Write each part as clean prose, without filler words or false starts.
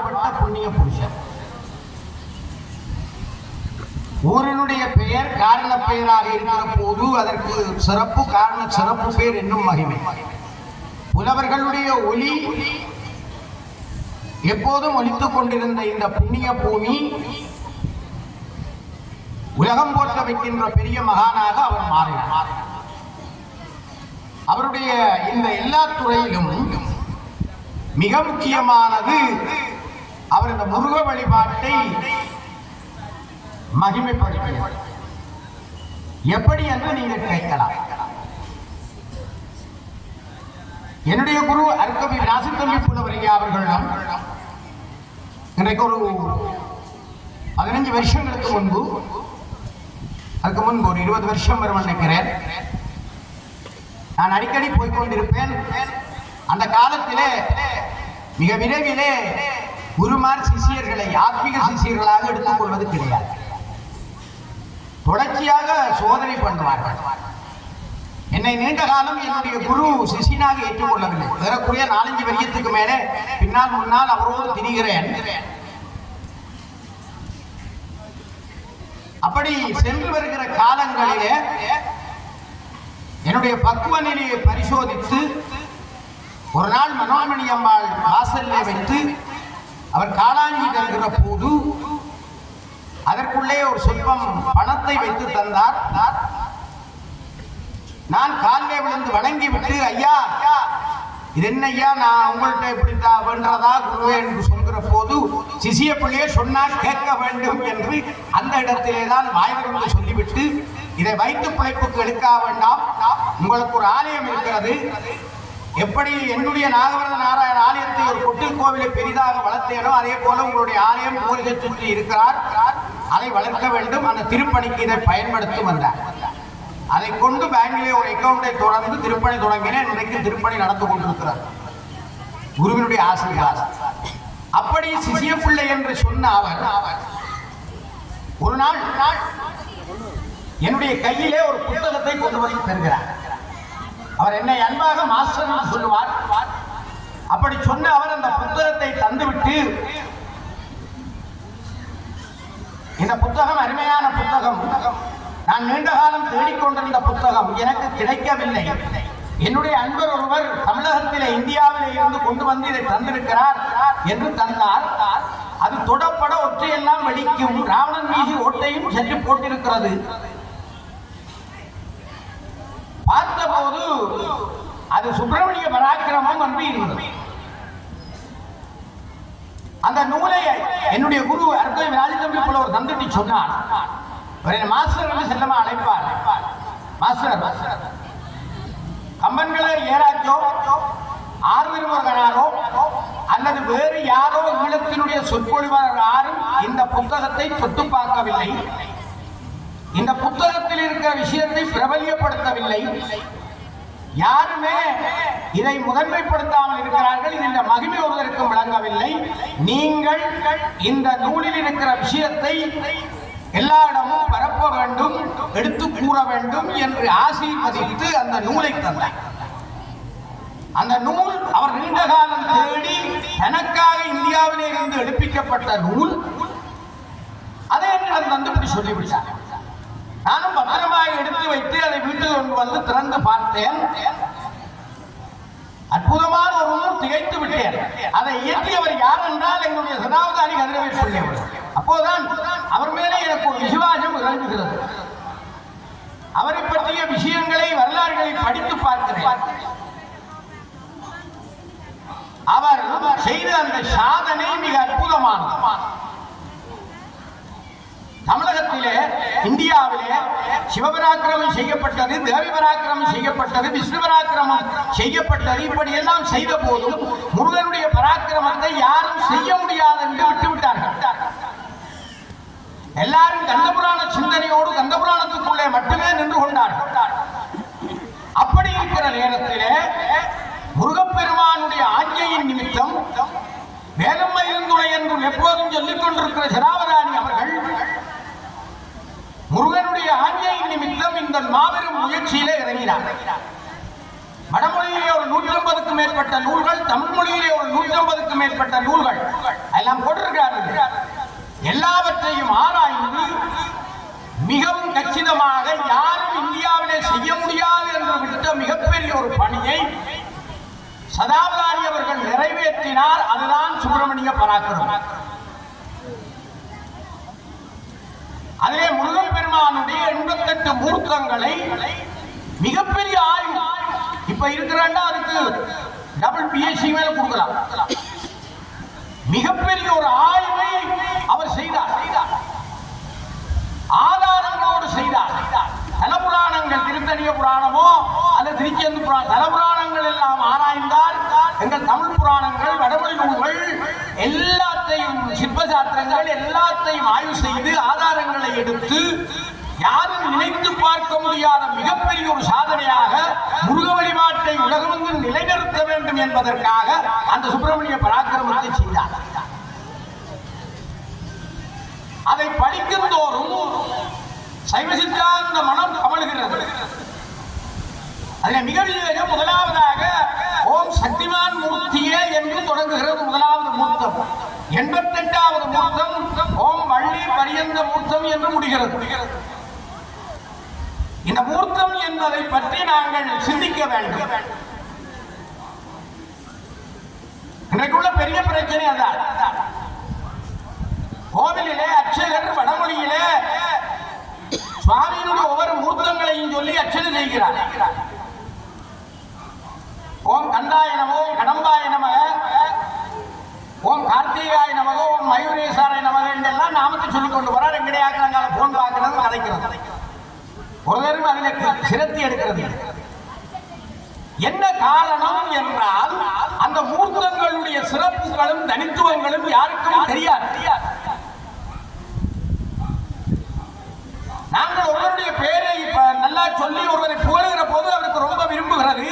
பாடுபட்ட புண்ணிய புருஷன். ஊரினுடைய பெயர் காரண பெயராக இருக்கிற போது அதற்கு சிறப்பு காரண சிறப்பு பெயர் என்னும் மகிமை. புலவர்களுடைய ஒலி எப்போதும் ஒலித்துக் கொண்டிருந்த இந்த புண்ணிய பூமி உலகம் போற்ற வைக்கின்ற பெரிய மகானாக அவர் மாறினார். அவருடைய இந்த எல்லா துறையிலும் மிக முக்கியமானது அவர் இந்த முருக வழிபாட்டை மகிமைப்படுத்தினார். எப்படி என்று நீங்கள் கேட்கலாம். என்னுடைய குரு அருக்கவி ராசித்தம்பி புலவரையா அவர்களிடம் இன்றைக்கு ஒரு 15 வருஷங்களுக்கு முன்பு, அதுக்கு முன்பு ஒரு 20 வருஷம் வரும் நினைக்கிறேன், நான் அடிக்கடி போய்கொண்டிருப்பேன். அந்த காலத்திலே மிக விரைவிலே குருமார் சிஷியர்களை ஆத்மீக சிஷியர்களாக எடுத்துக் கொள்வது கிடையாது. தொடர்ச்சியாக சோதனை பண்ணுவார்கள். என்னை நீண்ட காலம் என்னுடைய குரு சிஷியனாக ஏற்றுக்கொள்ளவில்லை. ஏறக்குறைய 4-5 வருஷத்துக்கு மேலே பின்னால் முன்னால் அவரோடு திரிகிறேன். அப்படி சென்று வருகிற காலங்களிலே என்னுடைய பக்குவ நிலையை பரிசோதித்து ஒரு நாள் மனோன்மணி அம்மாள் வாசல்லே வைத்து அவர் காலாஞ்சி தருகிற போது அதற்குள்ளே ஒரு சொற்பம் பணத்தை வைத்து தந்தார். நான் காலிலே விழுந்து வணங்கி விட்டு, ஐயா இது என்ன ஐயா, நான் உங்கள்கிட்ட இப்படித்தா வேண்டதா குருவே என்று சொல்கிற போது, சிசிய பிள்ளையே சொன்னால் கேட்க வேண்டும் என்று அந்த இடத்திலே தான் வாய்வருந்து சொல்லிவிட்டு, இதை வைத்து பிழைப்புக்கு எடுக்க வேண்டாம், உங்களுக்கு ஒரு ஆலயம் இருக்கிறது, எப்படி என்னுடைய நாகவரத நாராயண ஆலயத்தை ஒரு கொட்டில் கோவிலை பெரிதாக வளர்த்தேனோ அதே போல உங்களுடைய ஆலயம் மூலிகை சுற்றி இருக்கிறார், அதை வளர்க்க வேண்டும், அந்த திருப்பணிக்கு இதை பயன்படுத்தி வந்தார். அதை கொண்டு பேங்கிலே ஒரு அக்கௌண்டை தொடர்ந்து திருப்பணி தொடங்கினேன். இன்றைக்கு திருப்பணி நடந்து கொண்டிருக்கிறார் குருவினுடைய ஆசீர்வாதம். அப்படி சிசிய பிள்ளை என்று சொன்ன அவர் ஒரு நாள் என்னுடைய கையிலே ஒரு புத்தகத்தை கொண்டு வந்து தருகிறார். அவர் என்னை அன்பாக மாஸ்டர் என்று சொல்லுவார். அப்படி சொன்ன அவர் அந்த புத்தகத்தை தந்துவிட்டு, இந்த புத்தகம் அருமையான புத்தகம், நான் நீண்ட காலம் தேடிக்கொண்டிருந்த புத்தகம், எனக்கு கிடைக்கவில்லை. என்னுடைய அன்பர் ஒருவர் தமிழகத்திலே இந்தியாவிலே இருந்து கொண்டு வந்து இதை தந்திருக்கிறார் என்று தந்தார். அது தொடப்பட ஒற்றையெல்லாம் வெடிக்கும், ராவணன் மீது ஓட்டையும் சென்று போட்டிருக்கிறது. பார்த்தபோது அது சுப்பிரமணிய பராக்கிரமம் என்று இருந்தது. அந்த நூலை என்னுடைய குரு அருக்கவி ராஜதம்பி புலவர் தந்துட்டு சொன்னார். மாஸ்டர் செல்லமா அழைப்பார். மாஸ்டர் கம்பன்களை ஏராச்சோ ஆர்வருமகனாரோ அல்லது வேறு யாரோ ஈழத்தினுடைய சொற்பொழிவாளர் யாரும் இந்த புத்தகத்தை தொட்டு பார்க்கவில்லை, இந்த புத்தகத்தில் இருக்கிற விஷயத்தை பிரபலியப்படுத்தவில்லை, யாருமே இதை முதன்மைப்படுத்தாமல் இருக்கிறார்கள். இந்த மகிமை ஒருவருக்கும் விளங்கவில்லை. நீங்கள் இந்த நூலில் இருக்கிற விஷயத்தை எல்லா இடமும் பரப்ப வேண்டும், எடுத்து கூற வேண்டும் என்று ஆசீர்வதித்து அந்த நூலை தந்தார். அந்த நூல் அவர் நீண்ட காலம் தேடி தனக்காக இந்தியாவிலே இருந்து எடுப்பிக்கப்பட்ட நூல். அதை என்னிடம் தந்துபடி சொல்லிவிட்டார். நானும் பத்திரமாக எடுத்து வைத்து அதை வீட்டில் கொண்டு வந்து திறந்து பார்த்தேன். அற்புதமான ஒரு நூல், திகைத்து விட்டேன். அதை இயற்றியவர் யார் என்றால் என்னுடைய சதாவதானி கதிரவேல் சொல்லியவர். அப்போதான் அவர் மேலே எனக்கு ஒரு விசுவாசம் இறங்குகிறது. அவரை பற்றிய விஷயங்களை வரலாறுகளை படித்து பார்க்கிறேன். அவர் செய்த அந்த சாதனை மிக அற்புதமானது. தமிழகத்திலே இந்தியாவிலே சிவபராக்கிரமம் செய்யப்பட்டது, தேவி பராக்கிரமம் செய்யப்பட்டது, விஷ்ணு பராக்கிரமம் செய்யப்பட்டது. இப்படி எல்லாம் செய்த போதும் முருகனுடைய பராக்கிரமத்தை யாரும் செய்ய முடியாது என்று விட்டுவிட்டார்கள். எல்லாரும் கந்தபுராண சிந்தனையோடு கந்தபுராணத்துக்குள்ளே மட்டுமே நின்று கொண்டார்கள். அப்படி இருக்கிற நேரத்திலே முருகப்பெருமானுடைய ஆజ్ఞையின் நிமித்தம் வேலம்மை இருந்துணை என்றும் எப்போதும் சொல்லிக் கொண்டிருக்கிற சராவதானி அவர்கள் முருகனுடைய ஆజ్ఞையின் நிமித்தம் இந்த மாபெரும் முயற்சியிலே இறங்கினார். வடமொழியிலே ஒரு 150க்கும் மேற்பட்ட நூல்கள், தமிழ் மொழியிலே ஒரு 150க்கும் மேற்பட்ட நூல்கள் எல்லாம் சதாவதானி அவர்கள் நிறைவேற்றினார். அதுதான் சுப்பிரமணிய பராக்கிரமம். அதிலே முருகன் பெருமானுடைய 88 மூர்த்தங்களை மிகப்பெரிய ஆய்வு இப்ப இருக்கிறாண்டா அதுக்கு டபுள் பிஎஸ்சி மேல கொடுக்கலாம். மிகப்பெரிய ஒரு ஆய்வை அவர் செய்தார். ஆதாரங்களோடு செய்தார். தலபுராணங்கள் திருத்தணிய புராணமோ அல்லது திருச்செந்து புராணம் தலபுராணங்கள் எல்லாம் ஆராய்ந்தால் எங்கள் தமிழ் புராணங்கள் வடமொழி நூல்கள் எல்லாத்தையும் சிற்பசாஸ்திரங்கள் எல்லாத்தையும் ஆய்வு செய்து ஆதாரங்களை எடுத்து யாரும் நினைத்து பார்க்க முடியாத மிகப்பெரிய ஒரு சாதனையாக முருக வழிபாட்டை உலகமெங்கும் நிலைநிறுத்த வேண்டும் என்பதற்காக அந்த சுப்பிரமணிய பராக்கிரமத்தை செய்தார். அதை படிக்கும் தோறும் சைவ சித்தாந்த மனம் கமழுகிறது. அதில் மிக முதலாவதாக ஓம் சக்திமான் மூர்த்தியே என்று தொடங்குகிறது. முதலாவது மூர்த்தம். 88வது மூர்த்தம் ஓம் வள்ளி பரியந்த மூர்த்தம் என்று முடிகிறது. இந்த மூர்த்தம் என்பதை பற்றி நாங்கள் சிந்திக்க வேண்டும். இன்றைக்குள்ள பெரிய பிரச்சனை அதான். கோவிலிலே அர்ச்சகர் வடமொழியிலே சுவாமியினுடைய ஒவ்வொரு மூர்த்தங்களையும் சொல்லி அர்ச்சனை செய்கிறார். ஓம் கந்தாய நமோ, கடம்பாய நமக, ஓம் கார்த்திகாய நமக, ஓம் மயூரேசாராய நமக என்றெல்லாம் நாமத்தை சொல்லிக் கொண்டு வரார். எங்கடைய ஆக்கிறாங்க போன் பார்க்கிறது கதைக்கிறது. ஒருவரும் அதில் சிரத்தி எடுக்கிறது. என்ன காரணம் என்றால் அந்த மூர்த்தங்களுடைய சிறப்புகளும் தனித்துவங்களும் யாருக்கும் தெரியாது. நாங்கள் ஒருவருடைய பேரை இப்ப நல்லா சொல்லி ஒருவரை புகழுகிற போது அவருக்கு ரொம்ப விரும்புகிறது.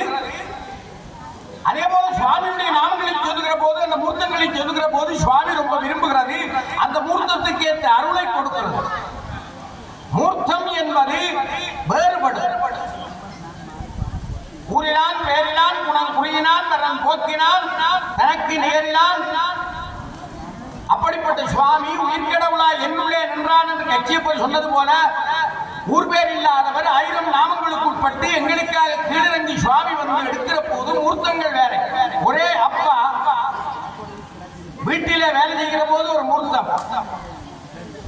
அதே போல சுவாமியுடைய நாமங்களை சொல்லுகிற போது அந்த மூர்த்தங்களை சொல்லுகிற போது சுவாமி ரொம்ப விரும்புகிறது. அந்த மூர்த்தத்துக்கு ஏற்ற அருளை கொடுக்கிறது. மூர்த்தம் என்பது வேறுபடும். கூறினான், பேரினான், குணம் குறியினான், தரம் போக்கினான், தனக்கு நேரினான். அப்படிப்பட்ட சுவாமி உயிர்கடவுளா என்னுள்ளே நின்றான் என்று கட்சியை போய் சொன்னது போல ஊர் பேர் இல்லாதவர் 1000 நாமங்களுக்கு உட்பட்டு எங்களுக்காக கீழிறங்கி சுவாமி வந்து எடுக்கிற போது மூர்த்தங்கள் வேற. ஒரே அப்பா வீட்டிலே வேலை செய்கிற போது ஒரு மூர்த்தம்,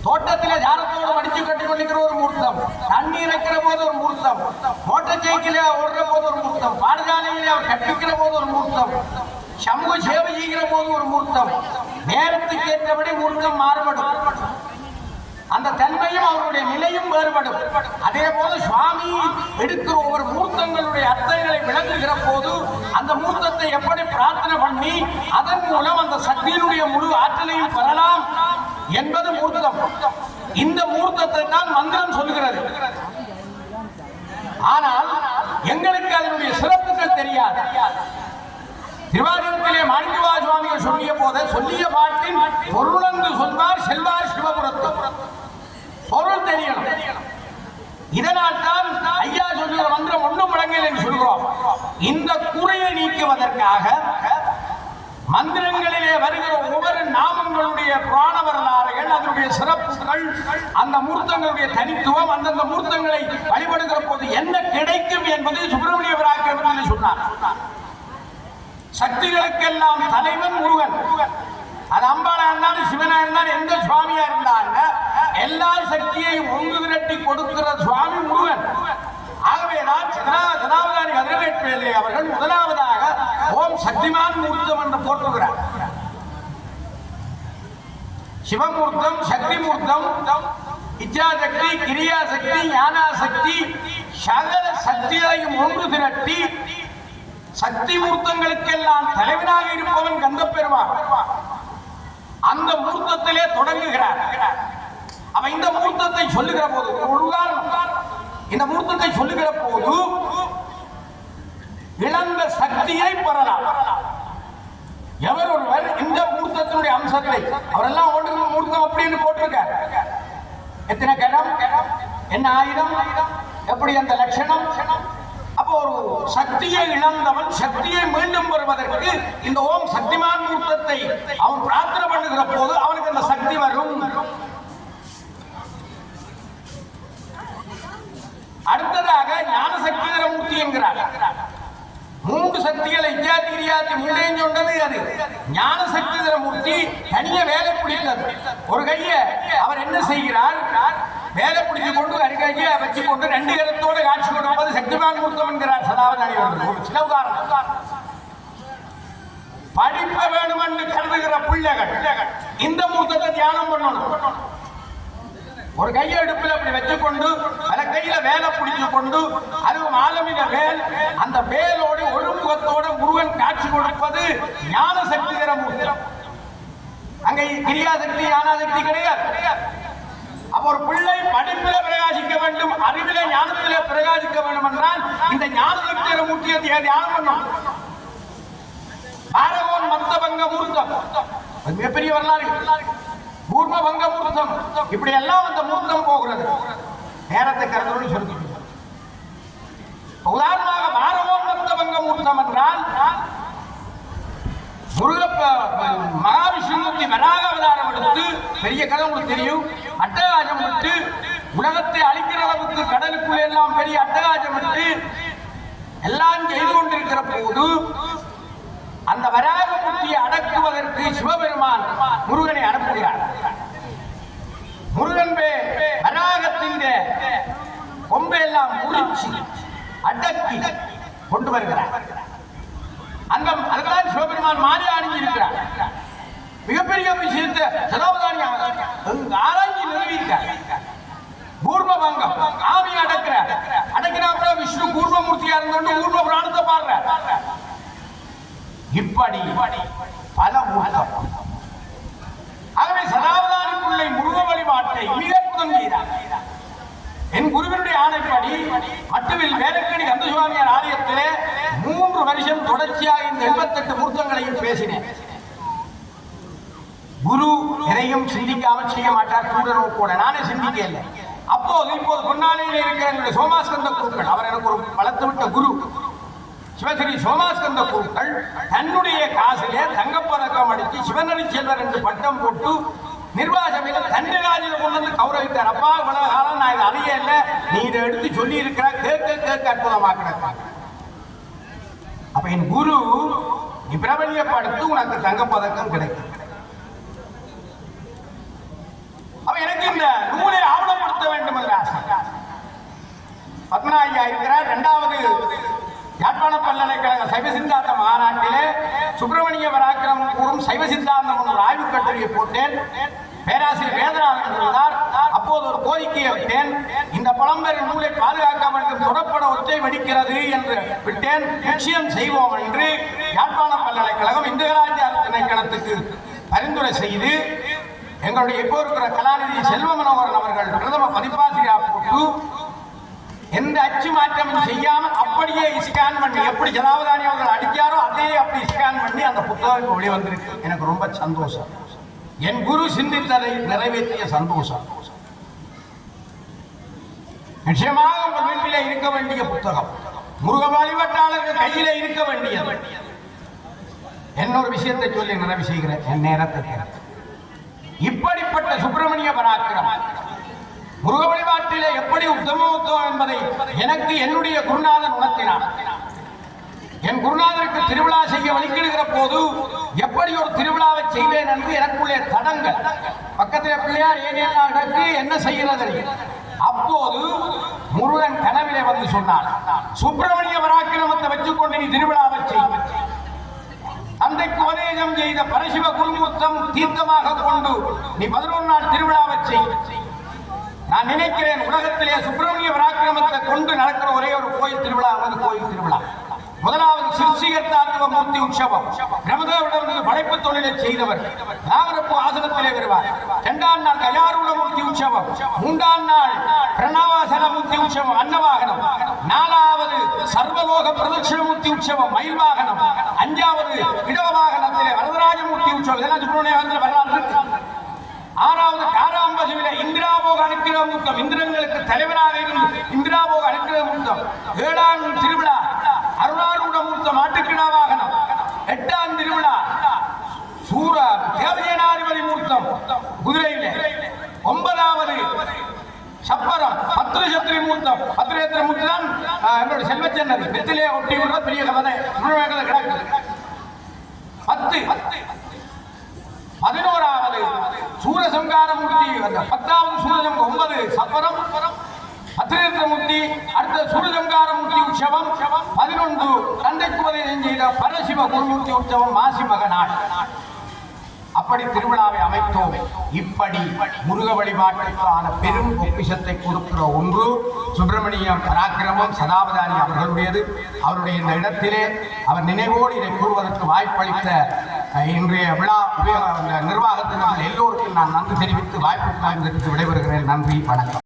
தோட்டத்திலே ஜாரத்தோடு மடிச்சு கட்டி கொண்டிருக்கிற ஒரு மூர்த்தம், தண்ணீர் வைக்கிற போது ஒரு மூர்த்தம், மோட்டார் சைக்கிளே ஓடுற போது ஒரு மூர்த்தம், பாடசாலையிலே அவர் கற்பிக்கிற போது ஒரு மூர்த்தம், சமூக சேவை செய்கிற போது ஒரு மூர்த்தம். நேரத்துக்கு ஏற்றபடி மூர்த்தம் மாறுபடும். அந்த தன்மையும் அவருடைய நிலையும் வேறுபடும். அதே போல சுவாமி எடுக்கிற ஒவ்வொரு மூர்த்தங்களுடைய அர்த்தங்களை விளங்குகிற போது அந்த மூர்த்தத்தை எப்படி பிரார்த்தனை பண்ணி அதன் மூலம் அந்த சக்தியினுடைய முழு ஆற்றலையும் பெறலாம் என்பது மூர்த்தம். இந்த மூர்த்தத்தை தான் மந்திரம் சொல்லுகிறது. ஆனால் எங்களுக்கு அதனுடைய சிறப்புகள் தெரியாது. திருவாரூரத்திலே மாணிக்கவா சுவாமிகள் சொல்லிய போது சொல்லிய பாட்டின் பொருளந்து சொல்வார் செல்வார் சிவபுரத்து. பொருள் தெரியணும். இதனால் தான் ஐயா சொல்லுகிற மந்திரம் ஒன்றும் முழங்கல் என்று சொல்கிறோம். இந்த குறையை நீக்குவதற்காக மந்திரங்களிலே வருகிற ஒவ்வொரு நாமங்களுடைய புராண வரலாறுகள், அதனுடைய சிறப்புகள், அந்த மூர்த்தங்களுடைய தனித்துவம், அந்தந்த மூர்த்தங்களை வழிபடுகிற போது என்ன கிடைக்கும் என்பதை சுப்பிரமணிய பராக்கிரமத்தில் சொன்னார். சக்திகளுக்கெல்லாம் தலைவன் முருகன். அது அம்பாளா இருந்தாலும் சிவனா இருந்தாலும் எந்த சுவாமியா இருந்தாங்க எல்லா சக்தியையும் ஒன்று திரட்டி கொடுக்கிற சுவாமி முருகன். ஆகவேதான் சதாவதானி கதிரவேற்பிள்ளை அவர்கள் முதலாவதாக ஓம் சக்திமான் மூர்த்தம் என்று போற்றுகிறார். சிவமூர்த்தம், சக்தி மூர்த்தம், இச்சாசக்தி, கிரியாசக்தி, ஞானாசக்தி, சகல சக்திகளையும் ஒன்று திரட்டி சக்தி மூர்த்தங்களுக்கெல்லாம் தலைவனாக இருப்பவன் கந்தப்பெருமான். அந்த மூர்த்தத்திலே தொடங்குகிறார். அவன் இந்த மூர்த்தத்தை சொல்லுகிற போது ஒரு உதாரணம், இந்த மூர்த்தத்தை சொல்லுகிற போது இழந்த சக்தியை பெறலாம். எவர் ஒருவர் இந்த மூர்த்தத்தினுடைய அம்சத்தை அவரெல்லாம் ஒன்று மூர்த்தம் அப்படின்னு போட்டிருக்கார். எத்தனை கடம், என்ன ஆயுதம், எப்படி அந்த லட்சணம். அப்போ ஒரு சக்தியை இழந்தவன் சக்தியை மீண்டும் பெறுவதற்கு இந்த ஓம் சக்திமான் மூர்த்தத்தை அவன் பிரார்த்தனை பண்ணுகிற போது அவனுக்கு அந்த சக்தி வரும். அடுத்ததாக ஞான சக்தி மூர்த்தி என்கிறார். 3 சக்திகளை இஜாதி கிரியாதி முன்னேன் சொன்னது அது ஞான சக்திதர மூர்த்தி தனிய வேலை பிடித்தது. ஒரு கைய அவர் என்ன செய்கிறார், வேலை பிடிச்சு கொண்டு கையை வச்சு கொண்டு 2 கரத்தோடு காட்சி கொடுப்பது சக்திமான் மூர்த்தம் என்கிறார் சதாவதானி அவர்கள். ஒரு சில உதாரணம், படிக்க வேண்டும் என்று கருதுகிற பிள்ளைகள் இந்த மூர்த்தத்தை தியானம் பண்ணணும். ஒரு கையை எடுப்பில் அப்படி வச்சுக்கொண்டு பல கையில வேலை பிடிச்சு கொண்டு அதுவும் ஆலமில வேல், அந்த வேலோடு ஒரு முகத்தோடு முருகன் காட்சி கொடுப்பது ஞான சக்திகர மூர்த்தம். அங்கே கிரியாசக்தி ஞானசக்தி கிடையாது. அப்ப ஒரு பிள்ளை படிப்பில பிரகாசிக்க வேண்டும், அறிவில ஞானத்தில பிரகாசிக்க வேண்டும் என்றால் இந்த ஞான சக்திகர மூர்த்தியை தியானம் பண்ணும். பாரவோன் மத்தபங்க மூர்த்தம் மிகப்பெரிய வரலாறு. பூர்வபங்க மூர்த்தம், இப்படி எல்லாம் அந்த மூர்த்தம் போகிறது. நேரத்தை கருதுன்னு சொல்லி உதாரணமாக பாரவோன் மத்தபங்க மூர்த்தம் என்றால் மகாவிஷ்ணுமூர்த்தி வராக அவதாரம் எடுத்து, பெரிய கதை உங்களுக்கு தெரியும், அட்டகாசம் விட்டு உலகத்தை அழிக்கிற அளவுக்கு கடலுக்குள்ள எல்லாம் பெரிய அட்டகாசம் விட்டு எல்லாம் செய்து கொண்டிருக்கிற போது அந்த வராகமூர்த்தியை அடக்குவதற்கு சிவபெருமான் முருகனை அனுப்புகிறார். முருகன் வராகத்தின் கொம்பையெல்லாம் முறிச்சு அடக்கி கொண்டு வருகிறார். அதுதான் சிவபெருமான் மாறி அணிஞ்சிருக்கிறார். மிகப்பெரிய விஷயத்தை சதாவதானி ஆராய்ச்சி நிறுவிட்டார். கூர்மபங்கம் ஆமி அடக்கிறார். அடக்கினா விஷ்ணு கூர்மமூர்த்தியா இருந்து கூர்ம பிராணத்தை பாடுறார். இப்படி பல மூர்த்தம். ஆகவே சதாவதானிக்குள்ளே முருக வழிபாட்டை மிக செய்தார். என் குருவினுடைய ஆணைப்படி மட்டுவில் வேலக்கடி கந்தசுவாமியார் ஆலயத்திலே 3 வருஷம் தொடர்ச்சியாக இந்த 88 மூர்த்தங்களையும் பேசினேன். குரு எதையும் சிந்திக்காமல் செய்ய மாட்டார், கூட நானே சிந்திக்க இல்லை. இப்போது பொன்னாலையில் இருக்கிற என்னுடைய சோமாஸ்கந்த குருக்கள், அவர் எனக்கு ஒரு வளர்த்து விட்ட குரு சிவஸ்ரீ சோமாஸ்கந்த குருக்கள் தன்னுடைய காசிலே தங்கப்பதக்கம் அடித்து சிவனடி செல்வர் என்று பட்டம் போட்டு நிர்வாகசபையில தண்டு காஜில கொண்டு வந்து கௌரவித்தார். அப்பா இவ்வளவு காலம் நான் இதை அறிய இல்லை, நீ இதை எடுத்து சொல்லி இருக்கிற கேட்க அற்புதமாக்கிற. அப்ப என் குரு நீ பிரபலியப்படுத்து உனக்கு தங்கப்பதக்கம் கிடைக்கும். அப்ப எனக்கு இந்த நூலை ஆவணப்படுத்த வேண்டும் என்ற ஆசை. பத்மநாயா இருக்கிறார். 2வது யாழ்ப்பாண பல்கலைக்கழக சைவ சித்தாந்த மாநாட்டிலே சுப்பிரமணிய பராக்கிரமம் கூறும் சைவ சித்தாந்தம் என்ற ஆய்வுக் கட்டுரையை போட்டேன். பேராசிரியர் வேதநாதன் இருந்தார். அப்போது ஒரு கோரிக்கையை விட்டேன், இந்த பழம்பெரு நூலை பாதுகாக்க வேண்டும், தொடப்பட ஒற்றை வெடிக்கிறது என்று விட்டேன். நிச்சயம் செய்வோம் என்று யாழ்ப்பாண பல்கலைக்கழகம் இந்துராஜார திணைக்களத்துக்கு பரிந்துரை செய்து எங்களுடைய இப்போ இருக்கிற கலாநிதி செல்வ மனோகரன் அவர்கள் பிரதம பதிப்பாசிரியா போட்டு எந்த அச்சு மாற்றம் செய்யாமல் அப்படியே ஸ்கேன் பண்ணி, எப்படி ஜனாவதானி அவர்கள் அடிச்சாரோ அதே அப்படி ஸ்கேன் பண்ணி அந்த புத்தகம் வெளிவந்திருக்கு. எனக்கு ரொம்ப சந்தோஷம். என் குரு சிந்தித்ததை நிறைவேற்றிய சந்தோஷம். நிச்சயமாக உங்கள் வீட்டிலே இருக்க வேண்டிய புத்தகம், முருக வழிபட்டாளர்கள் கையிலே இருக்க வேண்டியது. என்னொரு விஷயத்தை சொல்லி நிறைவு செய்கிறேன் என் நேரத்தை. இப்படிப்பட்ட சுப்பிரமணிய பராக்கிரமம் முருக வழிபாட்டிலே எப்படி உத்தமத்துவம் என்பதை எனக்கு என்னுடைய குருநாதன் உணர்த்தினார். என் குருநாதருக்கு திருவிழா செய்ய வழிகிடுகிற போது எப்படி ஒரு திருவிழாவை செய்வேன் என்று எனக்குள்ளே தடங்கள். பக்கத்தில் பிள்ளையார் ஏனெல்லாம் நடக்கு என்ன செய்கிறது. அப்போது முருகன் கனவிலே வந்து சொன்னார், சுப்பிரமணிய பராக்கிரமத்தை வச்சுக்கொண்டு நீ திருவிழாவை செய். தந்தைக்கு உபதேசம் செய்த பரசிவ குருமுத்தம் தீர்த்தமாக கொண்டு நீ 11 நாள் திருவிழாவை செய். நான் நினைக்கிறேன் உலகத்திலே சுப்பிரமணிய பராக்கிரமத்தை கொண்டு நடக்கிற ஒரே ஒரு கோயில் திருவிழா கோயில் திருவிழா. முதலாவது சிற்சிகர்த்தாத்துவ மூர்த்தி உற்சவம். பிரமதேவரிடமிருந்து படைப்பு தொழிலை செய்தவர் நாகரப்பு ஆசனத்திலே வருவார். 2ஆம் நாள் கஜாரூட மூர்த்தி உற்சவம். 3ஆம் நாள் பிரணவாசன மூர்த்தி உற்சவம் அன்னவாகனம். 4வது சர்வலோக பிரதட்சிண மூர்த்தி உற்சவம் மயில் வாகனம். 5வது இடவ வாகனத்திலே வரதராஜ மூர்த்தி உற்சவம். இதெல்லாம் சுப்பிரமணிய வரலாறு. 6வது காராம்பசுவில இந்திராபோக அனுக்கிரக மூர்த்தம், இந்திரங்களுக்கு தலைவராக இருந்து இந்திராபோக அனுக்கிரக மூர்த்தம். 7ஆம் திருவிழா அருணாரூட மூர்த்தம் ஆட்டுக்கிடா வாகனம். 8ஆம் திருவிழா சூர தேவஜனாதிபதி மூர்த்தம் குதிரையிலே. 9வது சப்பரம் பத்ரசத்திரி மூர்த்தம். பத்ரேத்திர மூர்த்தி தான் என்னோட செல்வச்சன்னதி வெத்திலே ஒட்டி விடுற பெரிய கதை கிடக்கு. 11வது சூரசம்காரமூர்த்தி, அந்த 10வது சூரசம் 9 சப்பரம் பத்திரேந்திரமூர்த்தி, அடுத்த சூரசம்காரமூர்த்தி உற்சவம் 11 தந்தைக்கு உபதேசம் செய்த பரசிவ குருமூர்த்தி உற்சவம் மாசி மகநாள். அப்படி திருவிழாவை அமைத்தோம். இப்படி முருக வழிபாட்டிற்கான பெரும் பொக்கிஷத்தை கொடுக்கிற ஒன்று சுப்பிரமணியம் பராக்கிரமம் சதாவதானி அவர்களுடையது. அவருடைய இந்த இடத்திலே அவர் நினைவோடு இதை கூறுவதற்கு வாய்ப்பளித்த இன்றைய விழா நிர்வாகத்தினர்கள் எல்லோருக்கும் நான் நன்றி தெரிவித்து வாய்ப்பு விடைபெறுகிறேன். நன்றி, வணக்கம்.